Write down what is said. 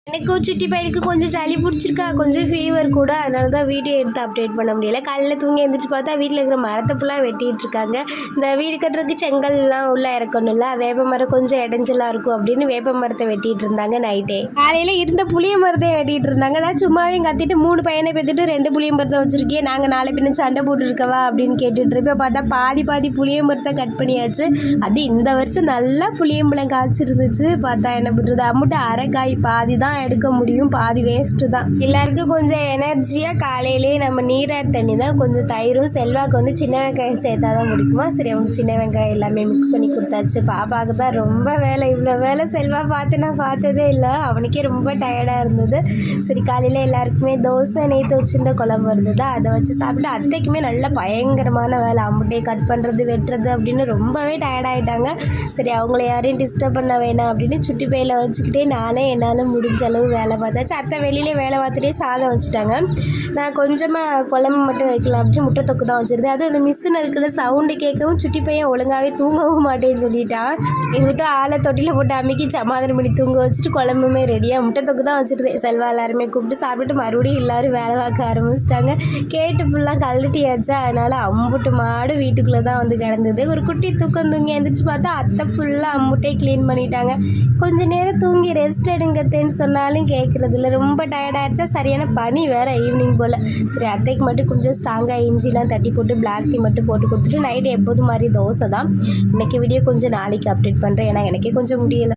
எனக்கும் சுட்டி பையனுக்கு கொஞ்சம் சளி பிடிச்சிருக்கா, கொஞ்சம் ஃபீவர் கூட. அதனால தான் வீடியோ எடுத்து அப்டேட் பண்ண முடியல. காலையில் தூங்கி எழுந்திரிச்சு பார்த்தா வீட்டில் இருக்கிற மரத்தை ஃபுல்லாக வெட்டிகிட்டு இருக்காங்க. இந்த வீடு கட்டுறதுக்கு செங்கல்லாம் உள்ளே இறக்கணும்ல, வேப்ப மரம் கொஞ்சம் இடைஞ்சலாக இருக்கும் அப்படின்னு வேப்ப மரத்தை வெட்டிகிட்டு இருந்தாங்க நைட்டே. காலையில் இருந்த புளிய மரத்தை வெட்டிகிட்டு இருந்தாங்க. நான் சும்மாவே கத்திட்டு 3 பையனை பெற்றுட்டு 2 புளிய மரத்தை வச்சுருக்கேன், நாங்கள் 4 பின்ன சண்டை போட்டுருக்கவா அப்படின்னு கேட்டுட்டு இருப்பேன். பார்த்தா பாதி புளிய மரத்தை கட் பண்ணியாச்சு. அது இந்த வருஷம் நல்லா புளியம்பழம் காய்ச்சிருந்துச்சு. பார்த்தா என்ன பண்ணுறது, அம்முட்டு அரைக்காய் பாதி தான் எடுக்க முடியும், பாதி வேஸ்ட்டு தான். எல்லாருக்கும் கொஞ்சம் எனர்ஜியாக காலையிலே நம்ம நீராட் தண்ணி தான், கொஞ்சம் தயிரும். செல்வாக்கு வந்து சின்ன வெங்காயம் சேர்த்தா தான் பிடிக்குமா, சரி அவனுக்கு சின்ன வெங்காயம் எல்லாமே மிக்ஸ் பண்ணி கொடுத்தாச்சு. பாப்பாவுக்கு தான் ரொம்ப வேலை, இவ்வளோ வேலை செல்வா பார்த்து நான் பார்த்ததே இல்லை. அவனுக்கே ரொம்ப டயர்டாக இருந்தது. சரி காலையில் எல்லாருக்குமே தோசை, நேற்று வச்சுருந்த குழம்பு இருந்தது, அதை வச்சு சாப்பிட்டு. அத்தைக்குமே நல்ல பயங்கரமான வேலை, அம்முட்டையை கட் பண்ணுறது வெட்டுறது அப்படின்னு ரொம்பவே டயர்டாகிட்டாங்க. சரி அவங்கள யாரையும் டிஸ்டர்ப் பண்ண வேணாம் அப்படின்னு சுட்டி பையில் வச்சுக்கிட்டே நானே என்னால் முடிஞ்ச அளவு வேலை பார்த்தாச்சு. அத்தை வெளியிலே வேலை பார்த்துட்டே சாதம் வச்சுட்டாங்க. நான் கொஞ்சமாக குழம்பு மட்டும் வைக்கலாம் அப்படின்னு முட்டை தொக்கு தான் வச்சுருந்தேன். அதுவும் அந்த மிஷின் இருக்கிற சவுண்டு கேட்கவும் சுட்டி பையன் ஒழுங்காகவே தூங்கவும் மாட்டேன்னு சொல்லிட்டான். எங்கிட்ட ஆளை தொட்டியில் போட்டு அம்மிக்கி சமாதானம் பண்ணி தூங்க வச்சுட்டு குழம்புமே ரெடியாக முட்டை தொக்கு தான் வச்சுருந்தேன். செல்வா எல்லாருமே கூப்பிட்டு சாப்பிட்டு மறுபடியும் எல்லோரும் வேலை பார்க்க ஆரம்பிச்சிட்டாங்க. கேட்டு ஃபுல்லாக கழட்டியாச்சா, அதனால் அம்புட்டு மாடு வீட்டுக்குள்ளே தான் வந்து கிடந்தது. ஒரு குட்டி தூக்கம் தூங்கி எழுந்திரிச்சு பார்த்தா அத்தை ஃபுல்லாக அம்புட்டையை க்ளீன் பண்ணிட்டாங்க. கொஞ்சம் நேரம் தூங்கி ரெஸ்ட் எடுங்கத்தேன்னு சொன்னாலும் கேட்குறதில்ல. ரொம்ப டயர்டாகிடுச்சா, சரியான பனி வேறு ஈவினிங் போல். சரி அத்தைக்கு மட்டும் கொஞ்சம் ஸ்ட்ராங்காக இஞ்சிலாம் தட்டி போட்டு பிளாக் டீ மட்டும் போட்டு கொடுத்துட்டு நைட்டு எப்போதும் மாதிரி தோசை தான். இன்றைக்கி வீடியோ கொஞ்சம் நாளைக்கு அப்டேட் பண்ணுறேன், ஏன்னா எனக்கே கொஞ்சம் முடியலை.